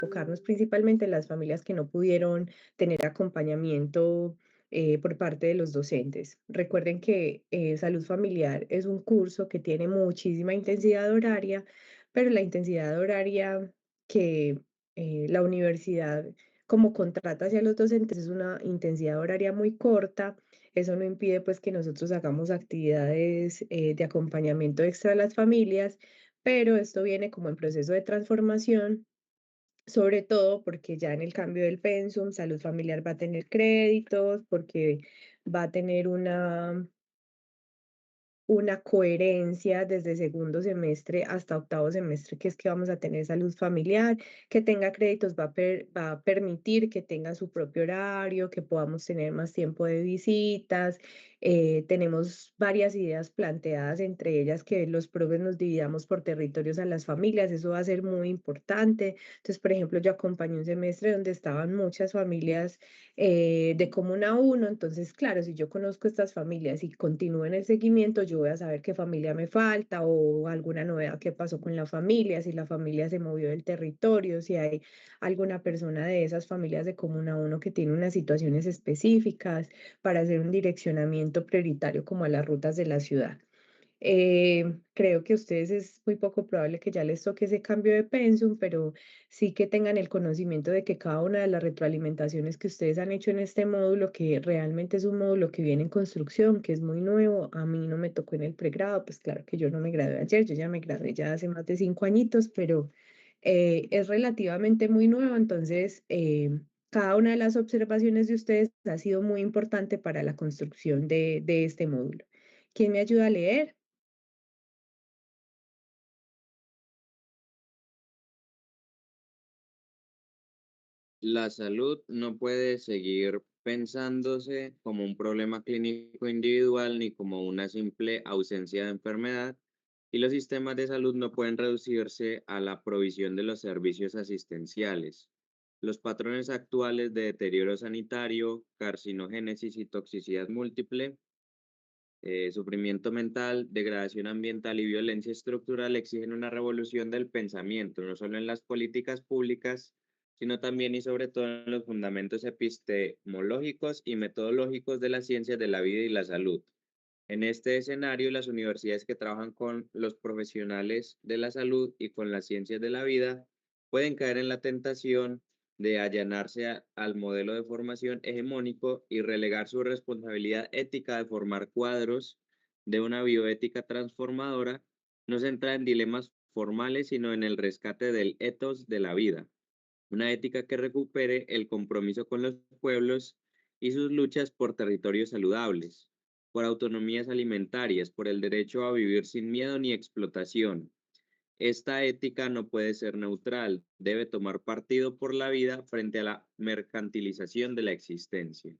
enfocarnos principalmente en las familias que no pudieron tener acompañamiento por parte de los docentes. Recuerden que salud familiar es un curso que tiene muchísima intensidad horaria, pero la intensidad horaria que la universidad como contrata hacia los docentes es una intensidad horaria muy corta. Eso no impide pues que nosotros hagamos actividades de acompañamiento extra a las familias, pero esto viene como en proceso de transformación, sobre todo porque ya en el cambio del pensum, salud familiar va a tener créditos, porque va a tener una coherencia desde segundo semestre hasta octavo semestre, que es que vamos a tener salud familiar, que tenga créditos va a permitir que tenga su propio horario, que podamos tener más tiempo de visitas. Tenemos varias ideas planteadas, entre ellas que los profes nos dividamos por territorios a las familias, eso va a ser muy importante. Entonces, por ejemplo, yo acompañé un semestre donde estaban muchas familias de Comuna uno. Entonces, claro, si yo conozco estas familias y continúo en el seguimiento, yo voy a saber qué familia me falta o alguna novedad que pasó con la familia, si la familia se movió del territorio, si hay alguna persona de esas familias de Comuna uno que tiene unas situaciones específicas para hacer un direccionamiento prioritario como a las rutas de la ciudad. Creo que a ustedes es muy poco probable que ya les toque ese cambio de pensum, pero sí que tengan el conocimiento de que cada una de las retroalimentaciones que ustedes han hecho en este módulo, que realmente es un módulo que viene en construcción, que es muy nuevo, a mí no me tocó en el pregrado, pues claro que yo no me gradué ayer, yo ya me gradué ya hace más de 5 añitos, pero es relativamente muy nuevo. Entonces cada una de las observaciones de ustedes ha sido muy importante para la construcción de este módulo. ¿Quién me ayuda a leer? La salud no puede seguir pensándose como un problema clínico individual ni como una simple ausencia de enfermedad, y los sistemas de salud no pueden reducirse a la provisión de los servicios asistenciales. Los patrones actuales de deterioro sanitario, carcinogénesis y toxicidad múltiple, sufrimiento mental, degradación ambiental y violencia estructural exigen una revolución del pensamiento, no solo en las políticas públicas, sino también y sobre todo en los fundamentos epistemológicos y metodológicos de las ciencias de la vida y la salud. En este escenario, las universidades que trabajan con los profesionales de la salud y con las ciencias de la vida pueden caer en la tentación de allanarse al modelo de formación hegemónico y relegar su responsabilidad ética de formar cuadros de una bioética transformadora, no centrada en dilemas formales, sino en el rescate del ethos de la vida, una ética que recupere el compromiso con los pueblos y sus luchas por territorios saludables, por autonomías alimentarias, por el derecho a vivir sin miedo ni explotación. Esta ética no puede ser neutral, debe tomar partido por la vida frente a la mercantilización de la existencia.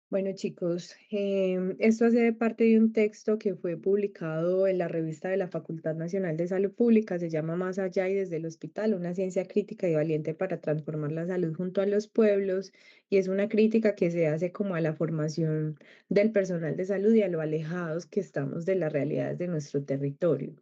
Bueno, chicos, esto hace parte de un texto que fue publicado en la revista de la Facultad Nacional de Salud Pública, se llama Más allá y desde el hospital, una ciencia crítica y valiente para transformar la salud junto a los pueblos, y es una crítica que se hace como a la formación del personal de salud y a lo alejados que estamos de las realidades de nuestro territorio.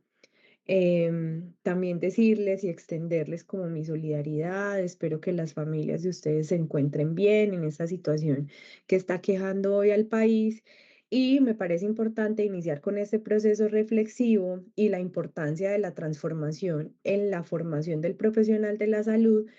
También decirles y extenderles como mi solidaridad. Espero que las familias de ustedes se encuentren bien en esta situación que está quejando hoy al país. Y me parece importante iniciar con este proceso reflexivo y la importancia de la transformación en la formación del profesional de la salud,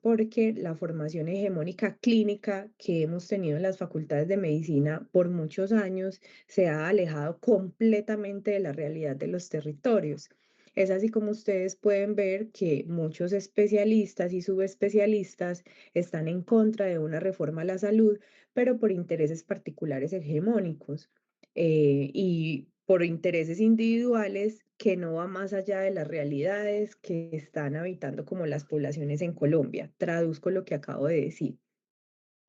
porque la formación hegemónica clínica que hemos tenido en las facultades de medicina por muchos años se ha alejado completamente de la realidad de los territorios. Es así como ustedes pueden ver que muchos especialistas y subespecialistas están en contra de una reforma a la salud, pero por intereses particulares hegemónicos y por intereses individuales que no va más allá de las realidades que están habitando como las poblaciones en Colombia. Traduzco lo que acabo de decir.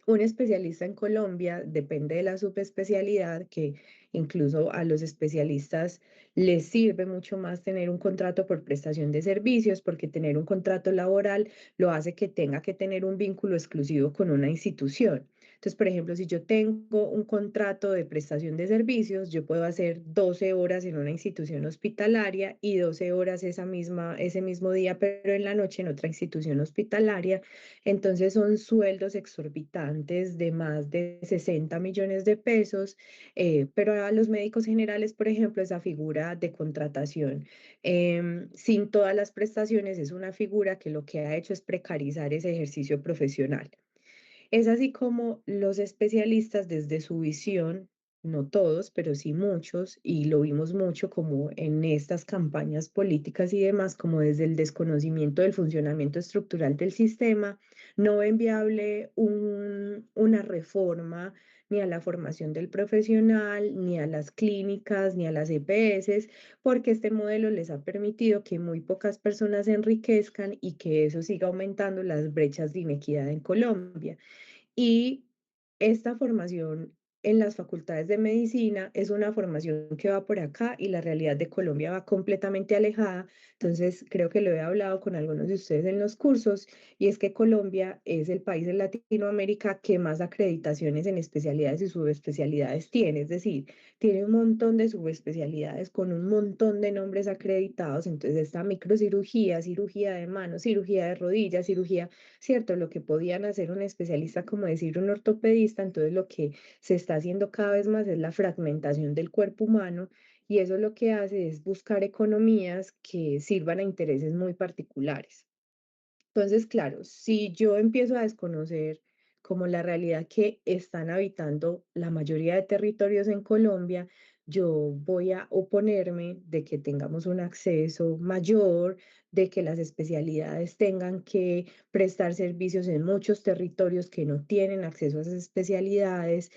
Un especialista en Colombia depende de la subespecialidad, que incluso a los especialistas les sirve mucho más tener un contrato por prestación de servicios, porque tener un contrato laboral lo hace que tenga que tener un vínculo exclusivo con una institución. Entonces, por ejemplo, si yo tengo un contrato de prestación de servicios, yo puedo hacer 12 horas en una institución hospitalaria y 12 horas ese mismo día, pero en la noche en otra institución hospitalaria. Entonces son sueldos exorbitantes de más de 60 millones de pesos, pero a los médicos generales, por ejemplo, esa figura de contratación sin todas las prestaciones es una figura que lo que ha hecho es precarizar ese ejercicio profesional. Es así como los especialistas desde su visión, no todos, pero sí muchos, y lo vimos mucho como en estas campañas políticas y demás, como desde el desconocimiento del funcionamiento estructural del sistema, no ven viable una reforma ni a la formación del profesional, ni a las clínicas, ni a las EPS, porque este modelo les ha permitido que muy pocas personas se enriquezcan y que eso siga aumentando las brechas de inequidad en Colombia. Y esta formación en las facultades de medicina es una formación que va por acá y la realidad de Colombia va completamente alejada. Entonces, creo que lo he hablado con algunos de ustedes en los cursos y es que Colombia es el país en Latinoamérica que más acreditaciones en especialidades y subespecialidades tiene. Es decir, tiene un montón de subespecialidades con un montón de nombres acreditados. Entonces, está microcirugía, cirugía de manos, cirugía de rodillas, cirugía. ¿Cierto? Lo que podían hacer un especialista, como decir un ortopedista, entonces lo que se está haciendo cada vez más es la fragmentación del cuerpo humano y eso lo que hace es buscar economías que sirvan a intereses muy particulares. Entonces, claro, si yo empiezo a desconocer como la realidad que están habitando la mayoría de territorios en Colombia, yo voy a oponerme de que tengamos un acceso mayor, de que las especialidades tengan que prestar servicios en muchos territorios que no tienen acceso a esas especialidades,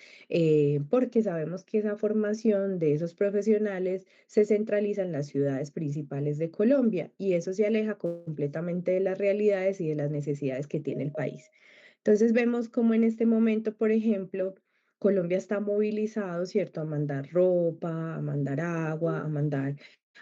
porque sabemos que esa formación de esos profesionales se centraliza en las ciudades principales de Colombia y eso se aleja completamente de las realidades y de las necesidades que tiene el país. Entonces vemos cómo en este momento, por ejemplo, Colombia está movilizado, ¿cierto?, a mandar ropa, a mandar agua, a mandar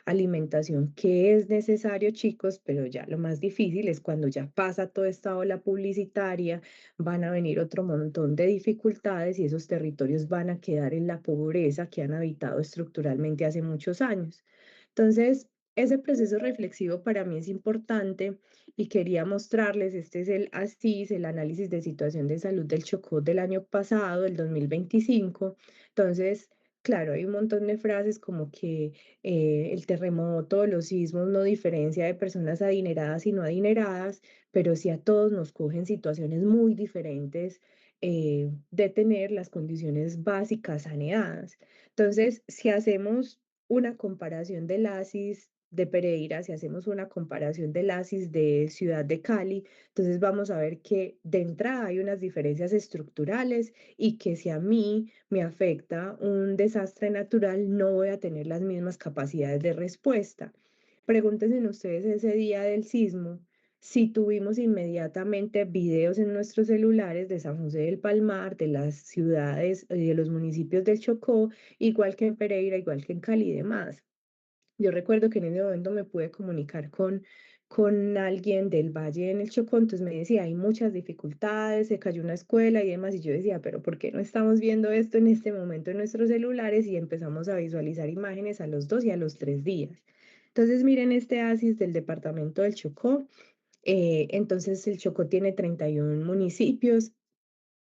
alimentación, que es necesario, chicos, pero ya lo más difícil es cuando ya pasa toda esta ola publicitaria, van a venir otro montón de dificultades y esos territorios van a quedar en la pobreza que han habitado estructuralmente hace muchos años. Entonces, ese proceso reflexivo para mí es importante y quería mostrarles, este es el ASIS, el análisis de situación de salud del Chocó del año pasado, el 2025. Entonces, claro, hay un montón de frases como que el terremoto, los sismos no diferencia de personas adineradas y no adineradas, pero sí a todos nos cogen situaciones muy diferentes de tener las condiciones básicas saneadas. Entonces, si hacemos una comparación del ASIS de Pereira, si hacemos una comparación del ASIS de Ciudad de Cali, entonces vamos a ver que de entrada hay unas diferencias estructurales y que si a mí me afecta un desastre natural, no voy a tener las mismas capacidades de respuesta. Pregúntense ustedes ese día del sismo, si tuvimos inmediatamente videos en nuestros celulares de San José del Palmar, de las ciudades y de los municipios del Chocó, igual que en Pereira, igual que en Cali y demás. Yo recuerdo que en ese momento me pude comunicar con alguien del Valle en el Chocó, entonces me decía, hay muchas dificultades, se cayó una escuela y demás, y yo decía, pero ¿por qué no estamos viendo esto en este momento en nuestros celulares? Y empezamos a visualizar imágenes a los 2 y a los 3 días. Entonces, miren este ASIS del departamento del Chocó. Entonces, el Chocó tiene 31 municipios,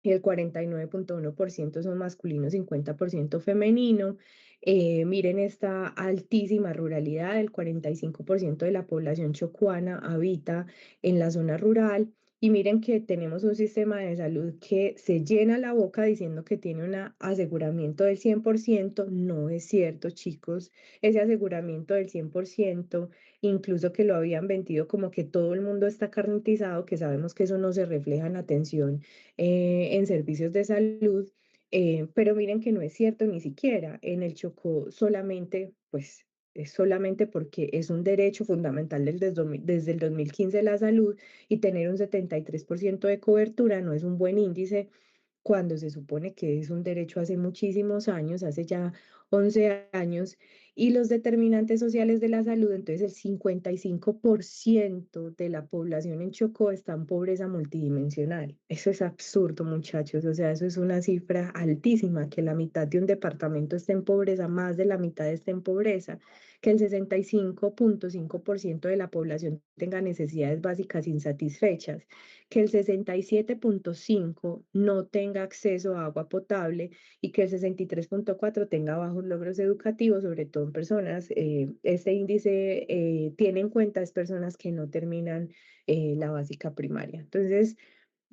y el 49,1% son masculinos, 50% femenino. Miren esta altísima ruralidad, el 45% de la población chocuana habita en la zona rural. Y miren que tenemos un sistema de salud que se llena la boca diciendo que tiene un aseguramiento del 100%. No es cierto, chicos. Ese aseguramiento del 100%, incluso que lo habían vendido como que todo el mundo está carnetizado, que sabemos que eso no se refleja en atención en servicios de salud, pero miren que no es cierto ni siquiera. En el Chocó solamente, pues es solamente porque es un derecho fundamental desde el 2015 la salud y tener un 73% de cobertura no es un buen índice cuando se supone que es un derecho hace muchísimos años, hace ya 11 años, y los determinantes sociales de la salud, entonces el 55% de la población en Chocó está en pobreza multidimensional. Eso es absurdo, muchachos, o sea, eso es una cifra altísima, que la mitad de un departamento esté en pobreza, más de la mitad esté en pobreza, que el 65,5% de la población tenga necesidades básicas insatisfechas, que el 67,5% no tenga acceso a agua potable y que el 63,4% tenga bajos logros educativos, sobre todo en personas. Este índice tiene en cuenta es personas que no terminan la básica primaria. Entonces,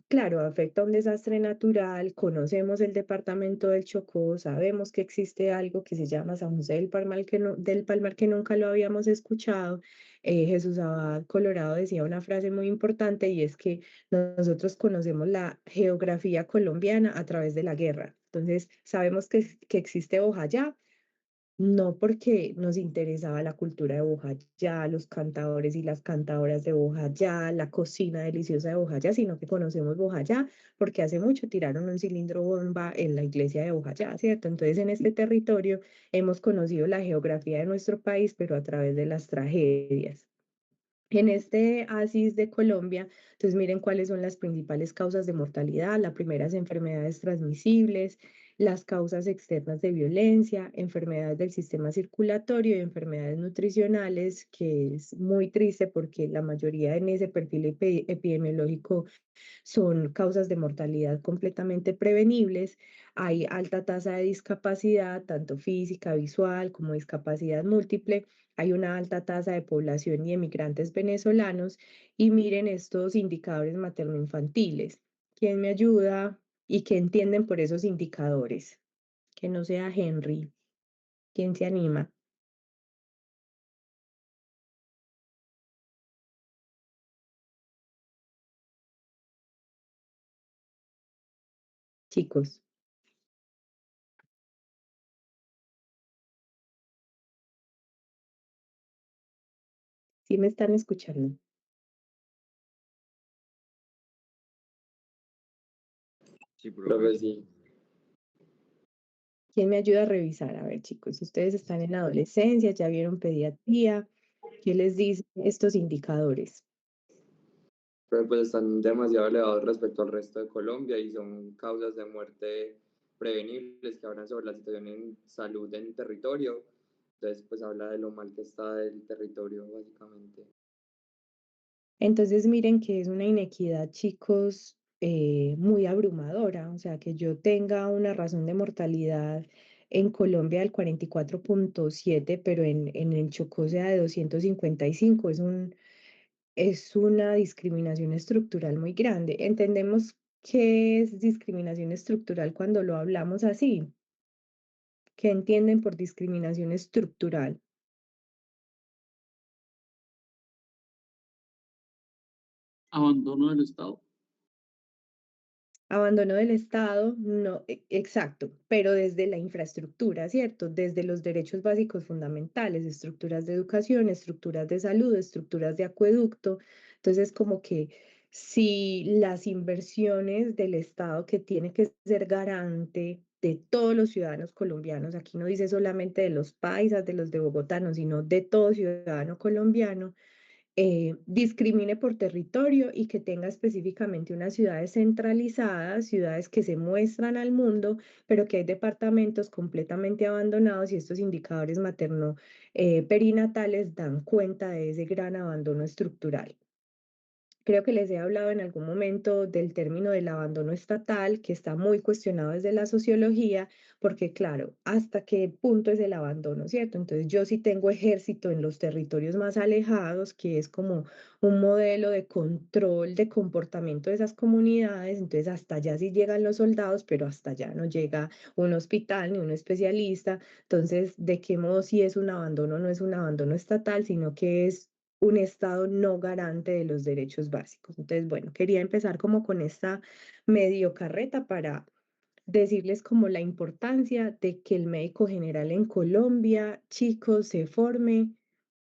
claro, afecta a un desastre natural, conocemos el departamento del Chocó, sabemos que existe algo que se llama San José del Palmar, que nunca lo habíamos escuchado. Jesús Abad Colorado decía una frase muy importante, y es que nosotros conocemos la geografía colombiana a través de la guerra. Entonces, sabemos que existe Bojayá, no porque nos interesaba la cultura de Bojayá, los cantadores y las cantadoras de Bojayá, la cocina deliciosa de Bojayá, sino que conocemos Bojayá porque hace mucho tiraron un cilindro bomba en la iglesia de Bojayá, ¿cierto? Entonces, en este territorio hemos conocido la geografía de nuestro país, pero a través de las tragedias. En este ASIS de Colombia, entonces miren cuáles son las principales causas de mortalidad. La primera es enfermedades transmisibles, las causas externas de violencia, enfermedades del sistema circulatorio y enfermedades nutricionales, que es muy triste porque la mayoría en ese perfil epidemiológico son causas de mortalidad completamente prevenibles. Hay alta tasa de discapacidad, tanto física, visual como discapacidad múltiple. Hay una alta tasa de población y emigrantes venezolanos. Y miren estos indicadores materno-infantiles. ¿Quién me ayuda y qué entienden por esos indicadores? Que no sea Henry. ¿Quién se anima? Chicos, ¿sí me están escuchando? Sí, Creo profe. que sí. ¿Quién me ayuda a revisar? A ver, chicos, ustedes están en la adolescencia, ya vieron pediatría. ¿Qué les dicen estos indicadores? Pero pues están demasiado elevados respecto al resto de Colombia y son causas de muerte prevenibles que hablan sobre la situación en salud en el territorio. Entonces, pues habla de lo mal que está el territorio, básicamente. Entonces, miren que es una inequidad, chicos, muy abrumadora. O sea, que yo tenga una razón de mortalidad en Colombia del 44,7, pero en el Chocó sea de 255, es una discriminación estructural muy grande. ¿Entendemos qué es discriminación estructural cuando lo hablamos así? ¿Qué entienden por discriminación estructural? Abandono del Estado. Abandono del Estado, no, exacto, pero desde la infraestructura, ¿cierto? Desde los derechos básicos fundamentales, estructuras de educación, estructuras de salud, estructuras de acueducto. Entonces, como que si las inversiones del Estado, que tiene que ser garante de todos los ciudadanos colombianos, aquí no dice solamente de los paisas, de los de Bogotá, no, sino de todo ciudadano colombiano, discrimine por territorio y que tenga específicamente unas ciudades centralizadas, ciudades que se muestran al mundo, pero que hay departamentos completamente abandonados, y estos indicadores materno-perinatales dan cuenta de ese gran abandono estructural. Creo que les he hablado en algún momento del término del abandono estatal, que está muy cuestionado desde la sociología, porque claro, ¿hasta qué punto es el abandono, cierto? Entonces yo sí tengo ejército en los territorios más alejados, que es como un modelo de control de comportamiento de esas comunidades, entonces hasta allá sí llegan los soldados, pero hasta allá no llega un hospital ni un especialista. Entonces, ¿de qué modo si es un abandono? No es un abandono estatal, sino que es un Estado no garante de los derechos básicos. Entonces, bueno, quería empezar como con esta medio carreta para decirles como la importancia de que el médico general en Colombia, chicos, se forme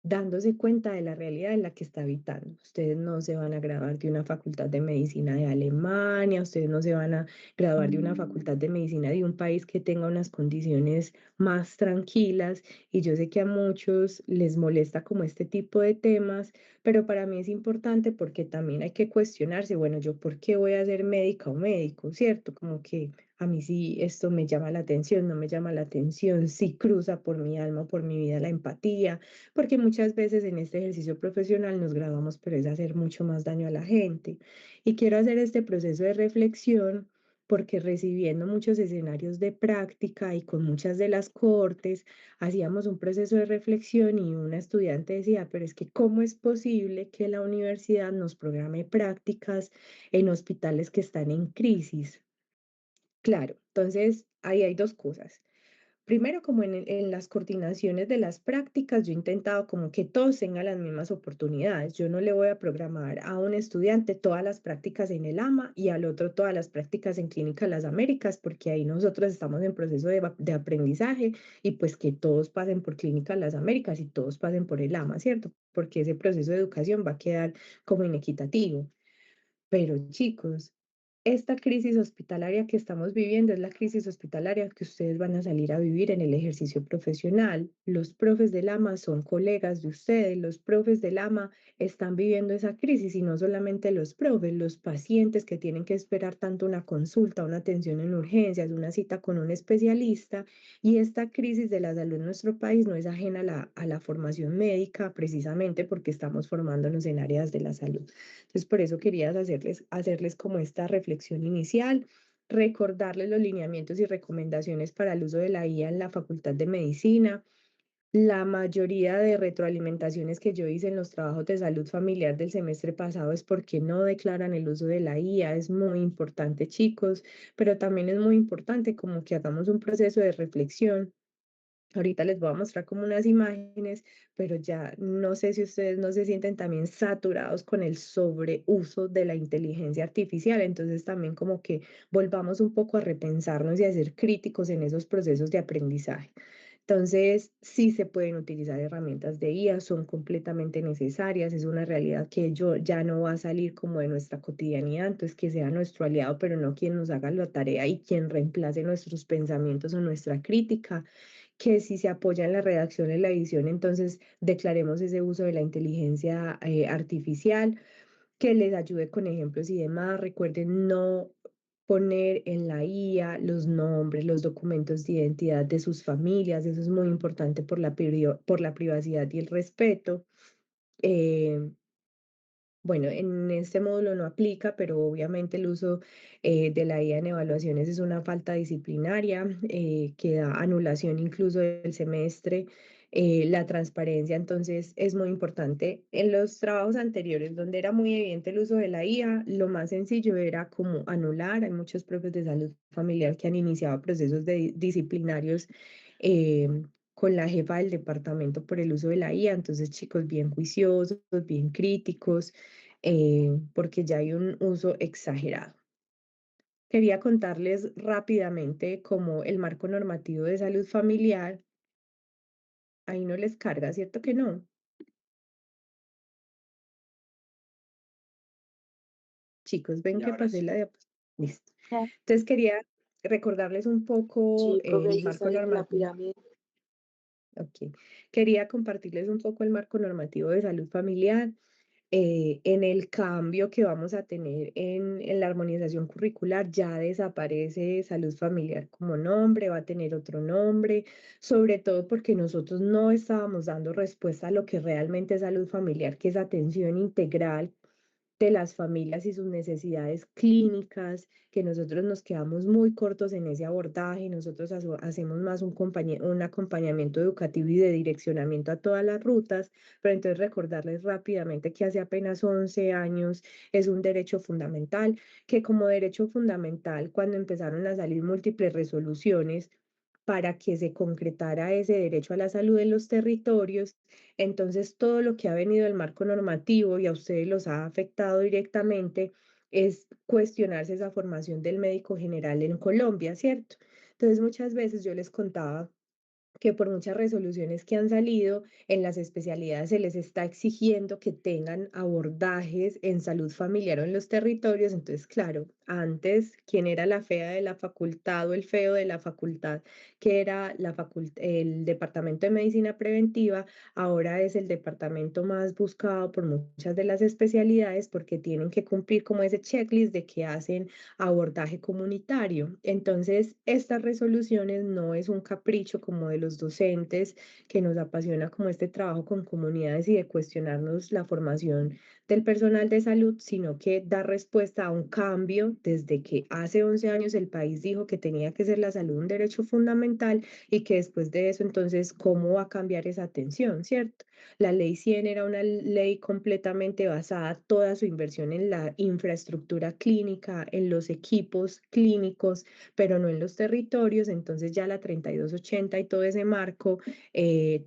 dándose cuenta de la realidad en la que está habitando. Ustedes no se van a graduar de una facultad de medicina de Alemania, ustedes no se van a graduar de una facultad de medicina de un país que tenga unas condiciones más tranquilas. Y yo sé que a muchos les molesta como este tipo de temas, pero para mí es importante porque también hay que cuestionarse, bueno, yo por qué voy a ser médica o médico, ¿cierto? Como que a mí sí esto me llama la atención, no me llama la atención, sí cruza por mi alma, por mi vida la empatía, porque muchas veces en este ejercicio profesional nos graduamos, pero es hacer mucho más daño a la gente. Y quiero hacer este proceso de reflexión porque recibiendo muchos escenarios de práctica y con muchas de las cortes, hacíamos un proceso de reflexión y una estudiante decía, pero es que ¿cómo es posible que la universidad nos programe prácticas en hospitales que están en crisis? Claro, entonces ahí hay dos cosas. Primero, como en las coordinaciones de las prácticas, yo he intentado como que todos tengan las mismas oportunidades. Yo no le voy a programar a un estudiante todas las prácticas en el AMA y al otro todas las prácticas en Clínica Las Américas, porque ahí nosotros estamos en proceso de aprendizaje y pues que todos pasen por Clínica Las Américas y todos pasen por el AMA, ¿cierto? Porque ese proceso de educación va a quedar como inequitativo. Pero chicos, esta crisis hospitalaria que estamos viviendo es la crisis hospitalaria que ustedes van a salir a vivir en el ejercicio profesional. Los profes del AMA son colegas de ustedes, los profes del AMA están viviendo esa crisis y no solamente los profes, los pacientes que tienen que esperar tanto una consulta, una atención en urgencias, una cita con un especialista. Y esta crisis de la salud en nuestro país no es ajena a la formación médica, precisamente porque estamos formándonos en áreas de la salud. Entonces, por eso quería hacerles como esta reflexión inicial, recordarles los lineamientos y recomendaciones para el uso de la IA en la Facultad de Medicina. La mayoría de retroalimentaciones que yo hice en los trabajos de salud familiar del semestre pasado es porque no declaran el uso de la IA. Es muy importante, chicos, pero también es muy importante como que hagamos un proceso de reflexión. Ahorita les voy a mostrar como unas imágenes, pero ya no sé si ustedes no se sienten también saturados con el sobreuso de la inteligencia artificial. Entonces también como que volvamos un poco a repensarnos y a ser críticos en esos procesos de aprendizaje. Entonces, sí se pueden utilizar herramientas de IA, son completamente necesarias, es una realidad que yo ya no va a salir como de nuestra cotidianidad, entonces que sea nuestro aliado, pero no quien nos haga la tarea y quien reemplace nuestros pensamientos o nuestra crítica, que si se apoya en la redacción, en la edición, entonces declaremos ese uso de la inteligencia artificial, que les ayude con ejemplos y demás. Recuerden no poner en la IA los nombres, los documentos de identidad de sus familias, eso es muy importante por por la privacidad y el respeto. Eh, bueno, en este módulo no aplica, pero obviamente el uso de la IA en evaluaciones es una falta disciplinaria que da anulación incluso del semestre. La transparencia, entonces, es muy importante. En los trabajos anteriores, donde era muy evidente el uso de la IA, lo más sencillo era como anular. Hay muchos profes de salud familiar que han iniciado procesos disciplinarios eh, con la jefa del departamento por el uso de la IA. Entonces, chicos, bien juiciosos, bien críticos porque ya hay un uso exagerado. Quería contarles rápidamente cómo el marco normativo de salud familiar, ahí no les carga, ¿cierto que no? Chicos, ven Y que ahora pasé sí. la diapositiva. Listo. Ya. Entonces quería recordarles un poco Sí, profe, el ahí se marco sale la normativo. pirámide. Ok. Quería compartirles un poco el marco normativo de salud familiar en el cambio que vamos a tener en la armonización curricular. Ya desaparece salud familiar como nombre, va a tener otro nombre, sobre todo porque nosotros no estábamos dando respuesta a lo que realmente es salud familiar, que es atención integral de las familias y sus necesidades clínicas, que nosotros nos quedamos muy cortos en ese abordaje, nosotros hacemos más un acompañamiento educativo y de direccionamiento a todas las rutas, pero entonces recordarles rápidamente que hace apenas 11 años es un derecho fundamental, que como derecho fundamental, cuando empezaron a salir múltiples resoluciones, para que se concretara ese derecho a la salud en los territorios, entonces, todo lo que ha venido del marco normativo y a ustedes los ha afectado directamente es cuestionarse esa formación del médico general en Colombia, ¿cierto? Entonces, muchas veces yo les contaba que por muchas resoluciones que han salido en las especialidades se les está exigiendo que tengan abordajes en salud familiar o en los territorios. Entonces, claro, antes, ¿quién era la fea de la facultad o el feo de la facultad? Que era el Departamento de Medicina Preventiva, ahora es el departamento más buscado por muchas de las especialidades porque tienen que cumplir como ese checklist de que hacen abordaje comunitario. Entonces, estas resoluciones no es un capricho como de los docentes que nos apasiona como este trabajo con comunidades y de cuestionarnos la formación del personal de salud, sino que da respuesta a un cambio desde que hace 11 años el país dijo que tenía que ser la salud un derecho fundamental y que después de eso, entonces, ¿cómo va a cambiar esa atención, cierto? La ley 100 era una ley completamente basada toda su inversión en la infraestructura clínica, en los equipos clínicos, pero no en los territorios. Entonces ya la 3280 y todo ese marco,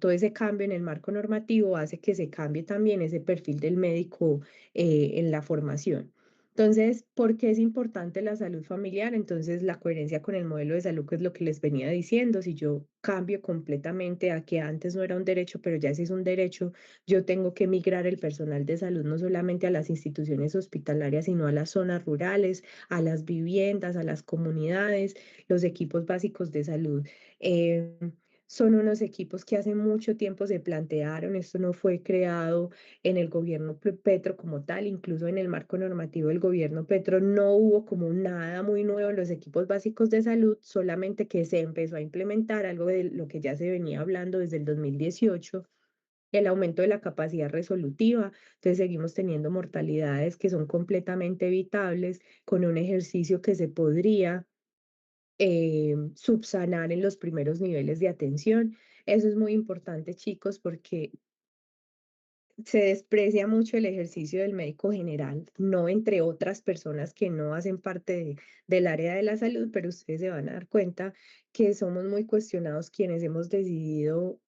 todo ese cambio en el marco normativo hace que se cambie también ese perfil del médico en la formación. Entonces, ¿por qué es importante la salud familiar? Entonces, la coherencia con el modelo de salud, que es lo que les venía diciendo. Si yo cambio completamente a que antes no era un derecho, pero ya sí es un derecho, yo tengo que migrar el personal de salud no solamente a las instituciones hospitalarias, sino a las zonas rurales, a las viviendas, a las comunidades, los equipos básicos de salud. Eh, Son unos equipos que hace mucho tiempo se plantearon, esto no fue creado en el gobierno Petro como tal, incluso en el marco normativo del gobierno Petro no hubo como nada muy nuevo en los equipos básicos de salud, solamente que se empezó a implementar algo de lo que ya se venía hablando desde el 2018, el aumento de la capacidad resolutiva. Entonces seguimos teniendo mortalidades que son completamente evitables con un ejercicio que se podría subsanar en los primeros niveles de atención. Eso es muy importante, chicos, porque se desprecia mucho el ejercicio del médico general, no entre otras personas que no hacen parte del área de la salud, pero ustedes se van a dar cuenta que somos muy cuestionados quienes hemos decidido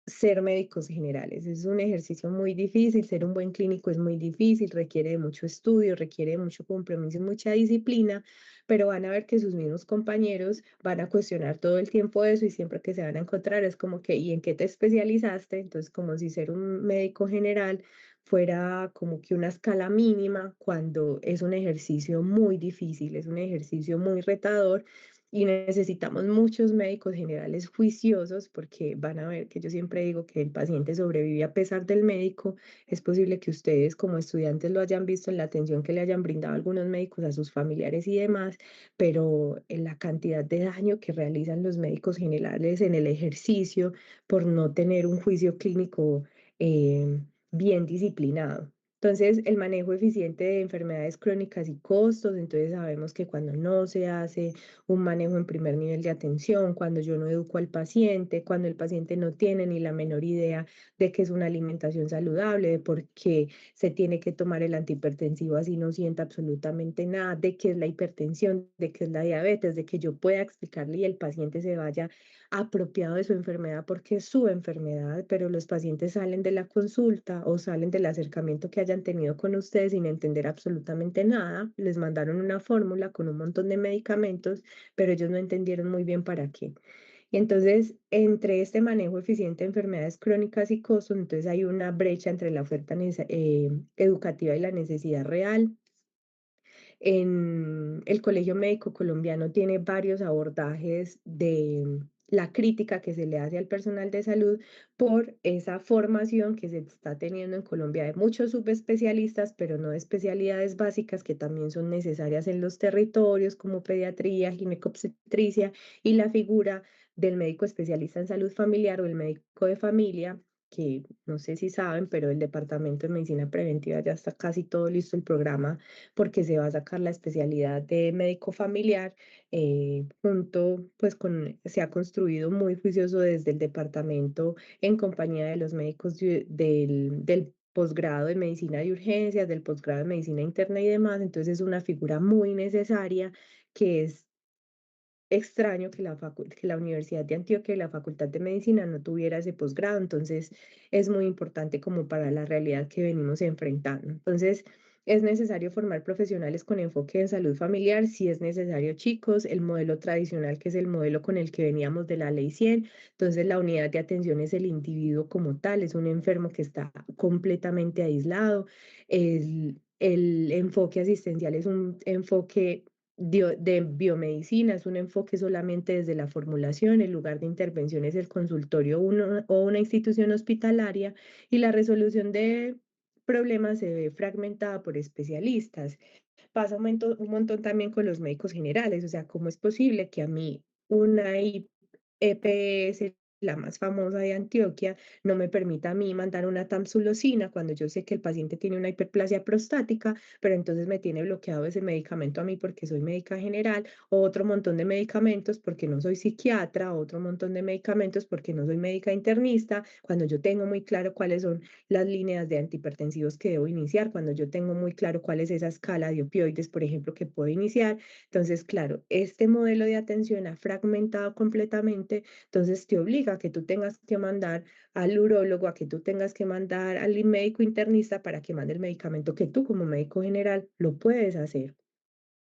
ser médicos generales. Es un ejercicio muy difícil, ser un buen clínico es muy difícil, requiere de mucho estudio, requiere de mucho compromiso y mucha disciplina, pero van a ver que sus mismos compañeros van a cuestionar todo el tiempo eso y siempre que se van a encontrar es como que, ¿y en qué te especializaste? Entonces, como si ser un médico general fuera como que una escala mínima cuando es un ejercicio muy difícil, es un ejercicio muy retador y necesitamos muchos médicos generales juiciosos porque van a ver que yo siempre digo que el paciente sobrevive a pesar del médico. Es posible que ustedes como estudiantes lo hayan visto en la atención que le hayan brindado algunos médicos a sus familiares y demás, pero en la cantidad de daño que realizan los médicos generales en el ejercicio por no tener un juicio clínico bien disciplinado. Entonces, el manejo eficiente de enfermedades crónicas y costos, entonces sabemos que cuando no se hace un manejo en primer nivel de atención, cuando yo no educo al paciente, cuando el paciente no tiene ni la menor idea de qué es una alimentación saludable, de por qué se tiene que tomar el antihipertensivo así no sienta absolutamente nada, de qué es la hipertensión, de qué es la diabetes, de que yo pueda explicarle y el paciente se vaya apropiado de su enfermedad porque es su enfermedad, pero los pacientes salen de la consulta o salen del acercamiento que hayan tenido con ustedes sin entender absolutamente nada, les mandaron una fórmula con un montón de medicamentos, pero ellos no entendieron muy bien para qué. Y entonces, entre este manejo eficiente de enfermedades crónicas y costos, entonces hay una brecha entre la oferta educativa y la necesidad real. En el Colegio Médico Colombiano tiene varios abordajes de la crítica que se le hace al personal de salud por esa formación que se está teniendo en Colombia de muchos subespecialistas, pero no de especialidades básicas que también son necesarias en los territorios como pediatría, ginecobstetricia y la figura del médico especialista en salud familiar o el médico de familia, que no sé si saben, pero el Departamento de Medicina Preventiva ya está casi todo listo el programa porque se va a sacar la especialidad de médico familiar, junto, pues se ha construido muy juicioso desde el departamento en compañía de los médicos del posgrado de medicina de urgencias, del posgrado de medicina interna y demás. Entonces es una figura muy necesaria que es extraño que que la Universidad de Antioquia y la Facultad de Medicina no tuviera ese posgrado, entonces es muy importante como para la realidad que venimos enfrentando. Entonces, ¿Es necesario formar profesionales con enfoque en salud familiar? Sí es necesario, chicos. El modelo tradicional, que es el modelo con el que veníamos de la Ley 100, entonces la unidad de atención es el individuo como tal, es un enfermo que está completamente aislado. El enfoque asistencial es un enfoque de biomedicina, es un enfoque solamente desde la formulación, el lugar de intervención es el consultorio o una institución hospitalaria y la resolución de problemas se ve fragmentada por especialistas. Pasa un montón también con los médicos generales, o sea, ¿cómo es posible que a mí una EPS, la más famosa de Antioquia, no me permita a mí mandar una tamsulosina cuando yo sé que el paciente tiene una hiperplasia prostática, pero entonces me tiene bloqueado ese medicamento a mí porque soy médica general, o otro montón de medicamentos porque no soy psiquiatra, o otro montón de medicamentos porque no soy médica internista, cuando yo tengo muy claro cuáles son las líneas de antihipertensivos que debo iniciar, cuando yo tengo muy claro cuál es esa escala de opioides, por ejemplo, que puedo iniciar. Entonces, claro, este modelo de atención ha fragmentado completamente, entonces te obliga a que tú tengas que mandar al urólogo, a que tú tengas que mandar al médico internista para que mande el medicamento que tú como médico general lo puedes hacer.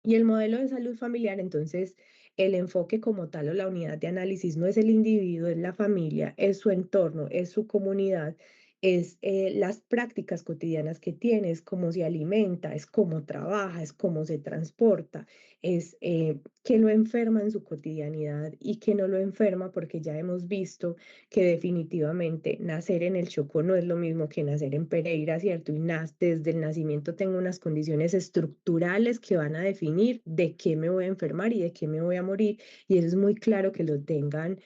Y el modelo de salud familiar, entonces, el enfoque como tal o la unidad de análisis no es el individuo, es la familia, es su entorno, es su comunidad, es las prácticas cotidianas que tiene, es cómo se alimenta, es cómo trabaja, es cómo se transporta, es qué lo enferma en su cotidianidad y qué no lo enferma, porque ya hemos visto que definitivamente nacer en el Chocó no es lo mismo que nacer en Pereira, ¿cierto? Y desde el nacimiento tengo unas condiciones estructurales que van a definir de qué me voy a enfermar y de qué me voy a morir. Y eso es muy claro que lo tengan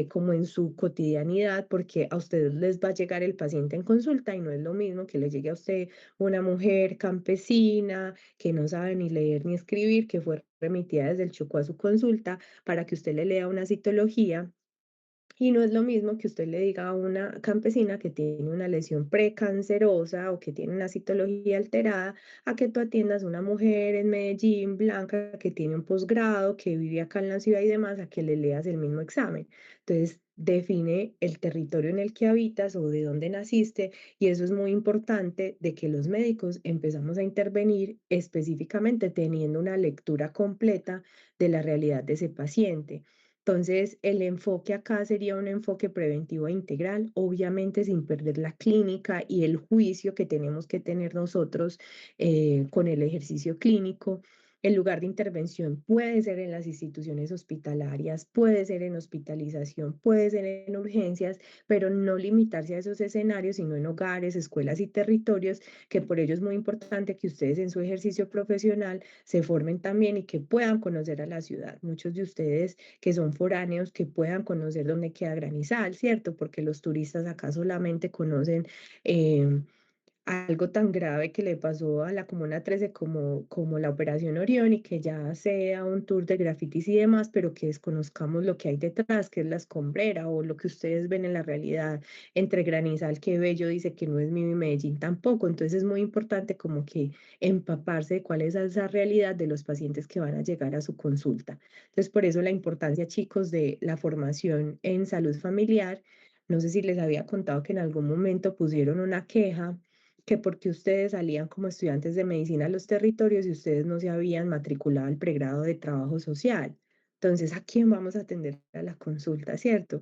como en su cotidianidad, porque a ustedes les va a llegar el paciente en consulta y no es lo mismo que le llegue a usted una mujer campesina que no sabe ni leer ni escribir, que fue remitida desde el Chocó a su consulta para que usted le lea una citología y no es lo mismo que usted le diga a una campesina que tiene una lesión precancerosa o que tiene una citología alterada, a que tú atiendas a una mujer en Medellín, blanca, que tiene un posgrado, que vive acá en la ciudad y demás, a que le leas el mismo examen. Entonces, define el territorio en el que habitas o de dónde naciste y eso es muy importante de que los médicos empezamos a intervenir específicamente teniendo una lectura completa de la realidad de ese paciente. Entonces, el enfoque acá sería un enfoque preventivo e integral, obviamente sin perder la clínica y el juicio que tenemos que tener nosotros con el ejercicio clínico. El lugar de intervención puede ser en las instituciones hospitalarias, puede ser en hospitalización, puede ser en urgencias, pero no limitarse a esos escenarios, sino en hogares, escuelas y territorios, que por ello es muy importante que ustedes en su ejercicio profesional se formen también y que puedan conocer a la ciudad. Muchos de ustedes que son foráneos, que puedan conocer dónde queda Granizal, ¿cierto? Porque los turistas acá solamente conocen algo tan grave que le pasó a la Comuna 13 como la Operación Orión y que ya sea un tour de grafitis y demás, pero que desconozcamos lo que hay detrás, que es la escombrera o lo que ustedes ven en la realidad entre Granizal, que Bello dice que no es mío y Medellín tampoco. Entonces es muy importante como que empaparse de cuál es esa realidad de los pacientes que van a llegar a su consulta. Entonces por eso la importancia, chicos, de la formación en salud familiar. No sé si les había contado que en algún momento pusieron una queja que porque ustedes salían como estudiantes de medicina a los territorios y ustedes no se habían matriculado al pregrado de trabajo social. Entonces, ¿a quién vamos a atender a la consulta, cierto?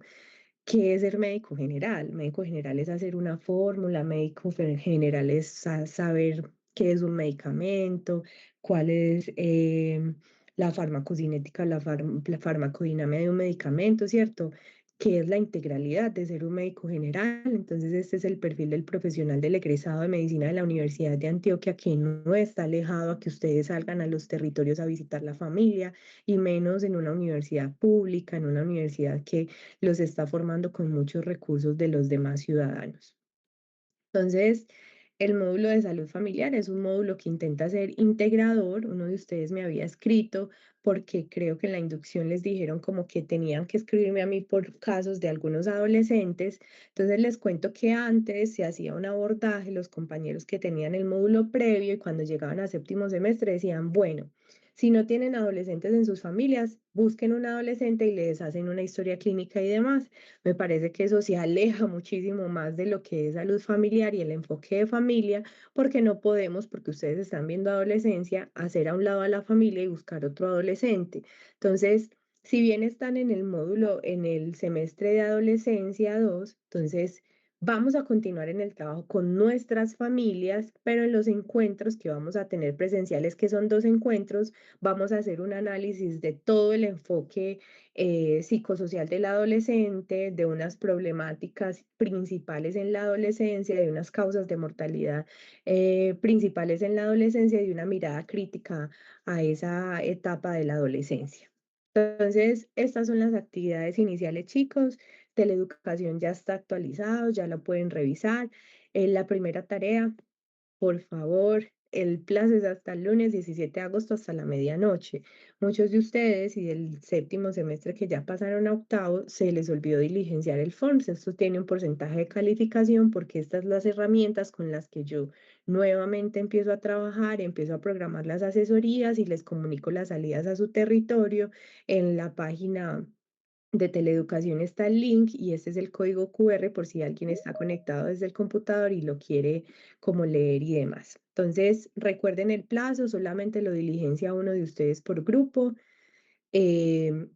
¿Qué es ser médico general? Médico general es hacer una fórmula, general es saber qué es un medicamento, cuál es la farmacocinética, la farmacodinámica de un medicamento, ¿cierto? ¿Qué es la integralidad de ser un médico general? Entonces, este es el perfil del profesional del egresado de medicina de la Universidad de Antioquia, que no está alejado a que ustedes salgan a los territorios a visitar la familia, y menos en una universidad pública, en una universidad que los está formando con muchos recursos de los demás ciudadanos. Entonces, el módulo de salud familiar es un módulo que intenta ser integrador. Uno de ustedes me había escrito porque creo que en la inducción les dijeron como que tenían que escribirme a mí por casos de algunos adolescentes. Entonces les cuento que antes se hacía un abordaje, los compañeros que tenían el módulo previo y cuando llegaban a séptimo semestre decían, bueno, Si no tienen adolescentes en sus familias, busquen un adolescente y les hacen una historia clínica y demás. Me parece que eso se aleja muchísimo más de lo que es salud familiar y el enfoque de familia, porque no podemos, porque ustedes están viendo adolescencia, hacer a un lado a la familia y buscar otro adolescente. Entonces, si bien están en el módulo, en el semestre de adolescencia 2, entonces vamos a continuar en el trabajo con nuestras familias, pero en los encuentros que vamos a tener presenciales, que son 2 encuentros, vamos a hacer un análisis de todo el enfoque psicosocial del adolescente, de unas problemáticas principales en la adolescencia, de unas causas de mortalidad principales en la adolescencia y de una mirada crítica a esa etapa de la adolescencia. Entonces, estas son las actividades iniciales, chicos. Teleeducación ya está actualizado, ya lo pueden revisar. La primera tarea, por favor, el plazo es hasta el lunes 17 de agosto hasta la medianoche. Muchos de ustedes y del séptimo semestre que ya pasaron a octavo, se les olvidó diligenciar el FORMS. Esto tiene un porcentaje de calificación porque estas son las herramientas con las que yo nuevamente empiezo a trabajar, empiezo a programar las asesorías y les comunico las salidas a su territorio. En la página de Teleeducación está el link y este es el código QR por si alguien está conectado desde el computador y lo quiere como leer y demás. Entonces, recuerden el plazo, solamente lo diligencia uno de ustedes por grupo. Em,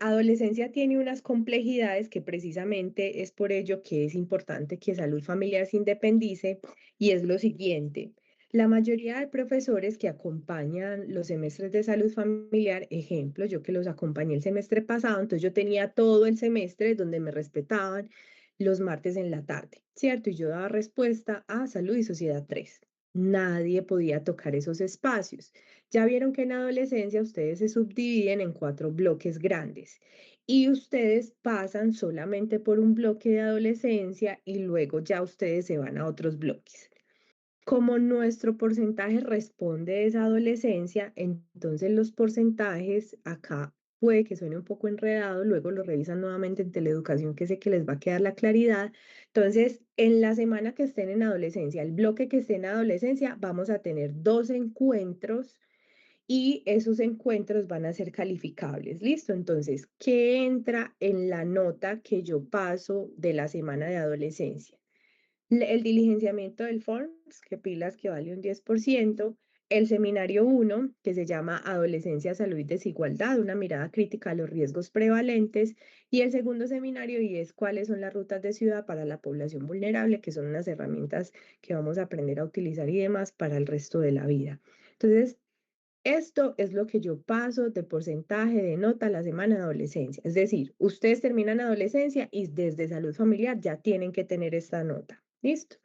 Adolescencia tiene unas complejidades que precisamente es por ello que es importante que Salud Familiar se independice y es lo siguiente. La mayoría de profesores que acompañan los semestres de salud familiar, ejemplo, yo que los acompañé el semestre pasado, entonces yo tenía todo el semestre donde me respetaban los martes en la tarde, ¿cierto? Y yo daba respuesta a Salud y Sociedad 3. Nadie podía tocar esos espacios. Ya vieron que en adolescencia ustedes se subdividen en 4 bloques grandes y ustedes pasan solamente por un bloque de adolescencia y luego ya ustedes se van a otros bloques. Como nuestro porcentaje responde a esa adolescencia, entonces los porcentajes acá puede que suene un poco enredado, luego lo revisan nuevamente en Teleeducación, que sé que les va a quedar la claridad. Entonces, en la semana que estén en adolescencia, el bloque que esté en adolescencia, vamos a tener 2 encuentros y esos encuentros van a ser calificables. ¿Listo? Entonces, ¿qué entra en la nota que yo paso de la semana de adolescencia? El diligenciamiento del FORMS, que pilas que vale un 10%, el seminario 1, que se llama Adolescencia, Salud y Desigualdad, una mirada crítica a los riesgos prevalentes, y el segundo seminario, y es cuáles son las rutas de ciudad para la población vulnerable, que son unas herramientas que vamos a aprender a utilizar y demás para el resto de la vida. Entonces, esto es lo que yo paso de porcentaje de nota a la semana de adolescencia. Es decir, ustedes terminan adolescencia y desde salud familiar ya tienen que tener esta nota. ¿Listo?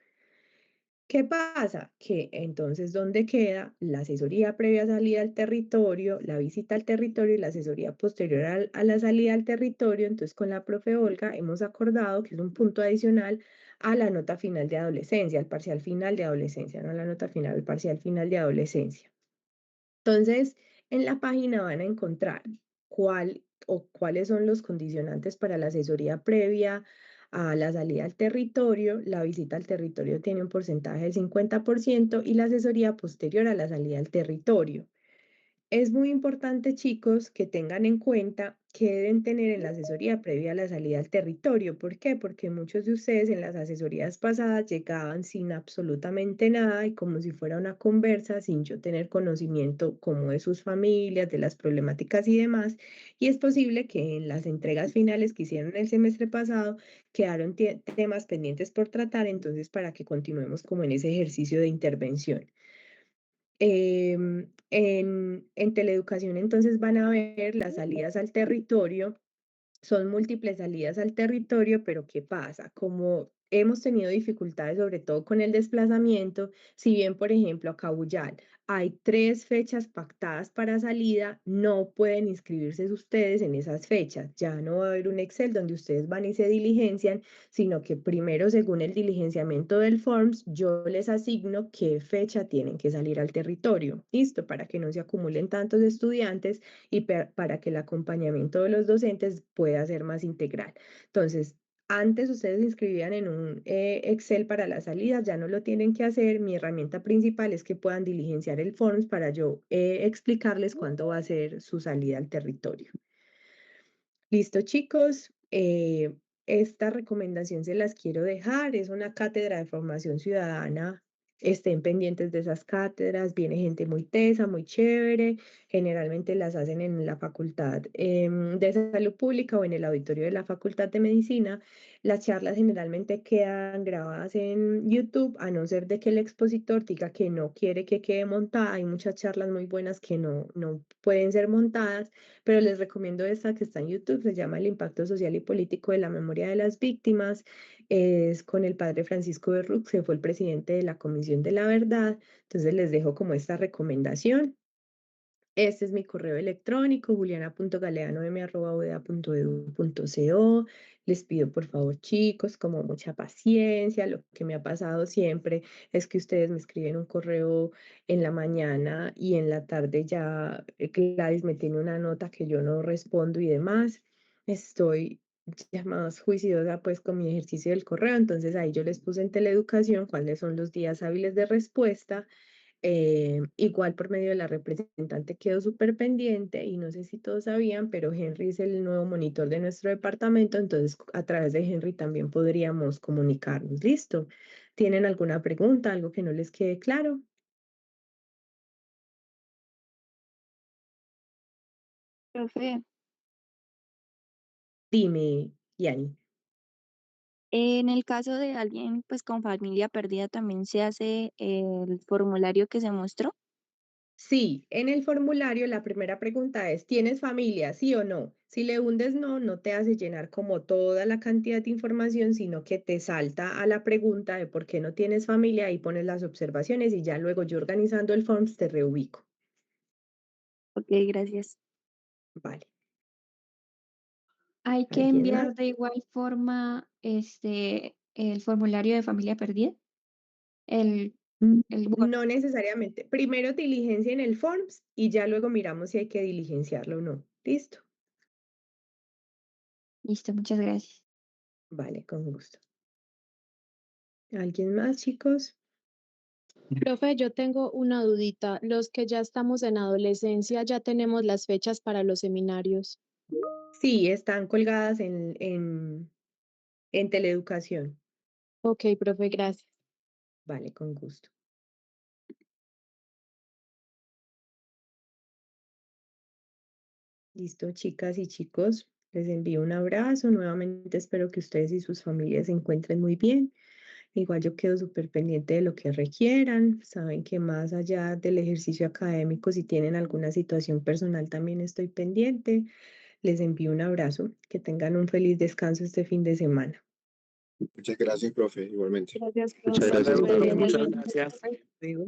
¿Qué pasa? Que entonces, ¿dónde queda la asesoría previa salida al territorio, la visita al territorio y la asesoría posterior a la salida al territorio? Entonces, con la profe Olga hemos acordado que es un punto adicional a la nota final de adolescencia, al parcial final de adolescencia, no la nota final, el parcial final de adolescencia. Entonces, en la página van a encontrar cuáles son los condicionantes para la asesoría previa a la salida al territorio. La visita al territorio tiene un porcentaje del 50% y la asesoría posterior a la salida al territorio. Es muy importante, chicos, que tengan en cuenta que deben tener en la asesoría previa a la salida al territorio. ¿Por qué? Porque muchos de ustedes en las asesorías pasadas llegaban sin absolutamente nada y como si fuera una conversa, sin yo tener conocimiento como de sus familias, de las problemáticas y demás. Y es posible que en las entregas finales que hicieron el semestre pasado quedaron temas pendientes por tratar, entonces para que continuemos como en ese ejercicio de intervención. En Teleeducación entonces van a ver las salidas al territorio, son múltiples salidas al territorio, pero ¿qué pasa? Como hemos tenido dificultades, sobre todo con el desplazamiento, si bien, por ejemplo, a Cabullal hay 3 fechas pactadas para salida, no pueden inscribirse ustedes en esas fechas. Ya no va a haber un Excel donde ustedes van y se diligencian, sino que primero, según el diligenciamiento del FORMS, yo les asigno qué fecha tienen que salir al territorio. ¿Listo? Para que no se acumulen tantos estudiantes y para que el acompañamiento de los docentes pueda ser más integral. Entonces, Antes ustedes se inscribían en un Excel para las salidas, ya no lo tienen que hacer. Mi herramienta principal es que puedan diligenciar el Forms para yo explicarles cuándo va a ser su salida al territorio. Listo, chicos. Esta recomendación se las quiero dejar. Es una cátedra de formación ciudadana. Estén pendientes de esas cátedras. Viene gente muy tesa, muy chévere. Generalmente las hacen en la Facultad de Salud Pública o en el auditorio de la Facultad de Medicina. Las charlas generalmente quedan grabadas en YouTube, a no ser de que el expositor diga que no quiere que quede montada. Hay muchas charlas muy buenas que no pueden ser montadas, pero les recomiendo esta que está en YouTube. Se llama El impacto social y político de la memoria de las víctimas. Es con el padre Francisco Berrux, que fue el presidente de la Comisión de la Verdad. Entonces les dejo como esta recomendación. Este es mi correo electrónico, juliana.galeano@udea.edu.co. Les pido por favor, chicos, como mucha paciencia. Lo que me ha pasado siempre es que ustedes me escriben un correo en la mañana y en la tarde ya Gladys me tiene una nota que yo no respondo y demás. Estoy ya más juiciosa pues con mi ejercicio del correo. Entonces ahí yo les puse en Teleeducación cuáles son los días hábiles de respuesta. Igual por medio de la representante quedó súper pendiente y no sé si todos sabían, pero Henry es el nuevo monitor de nuestro departamento, entonces a través de Henry también podríamos comunicarnos. ¿Listo? ¿Tienen alguna pregunta, algo que no les quede claro? Profe, Dime, Yani. en el caso de alguien pues con familia perdida también se hace el formulario que se mostró. Sí, en el formulario la primera pregunta es, ¿tienes familia? ¿Sí o no? Si le hundes no, no te hace llenar como toda la cantidad de información, sino que te salta a la pregunta de por qué no tienes familia y pones las observaciones y ya luego yo organizando el forms te reubico. Ok, gracias. Vale. Hay que ¿Alguien más? enviar de igual forma el formulario de familia perdida. El Word. No necesariamente. Primero diligencia en el forms y ya luego miramos si hay que diligenciarlo o no. ¿Listo? Listo, muchas gracias. Vale, con gusto. ¿Alguien más, chicos? Profe, yo tengo una dudita. Los que ya estamos en adolescencia, ya tenemos las fechas para los seminarios. Sí, están colgadas en Teleeducación. Ok, profe, gracias. Vale, con gusto. Listo, chicas y chicos. Les envío un abrazo. Nuevamente espero que ustedes y sus familias se encuentren muy bien. Igual yo quedo súper pendiente de lo que requieran. Saben que más allá del ejercicio académico, si tienen alguna situación personal, también estoy pendiente. Les envío un abrazo. Que tengan un feliz descanso este fin de semana. Muchas gracias, profe, igualmente. Gracias, Muchas profe. gracias, Que profe. estén muy Muchas bien. gracias. Luego.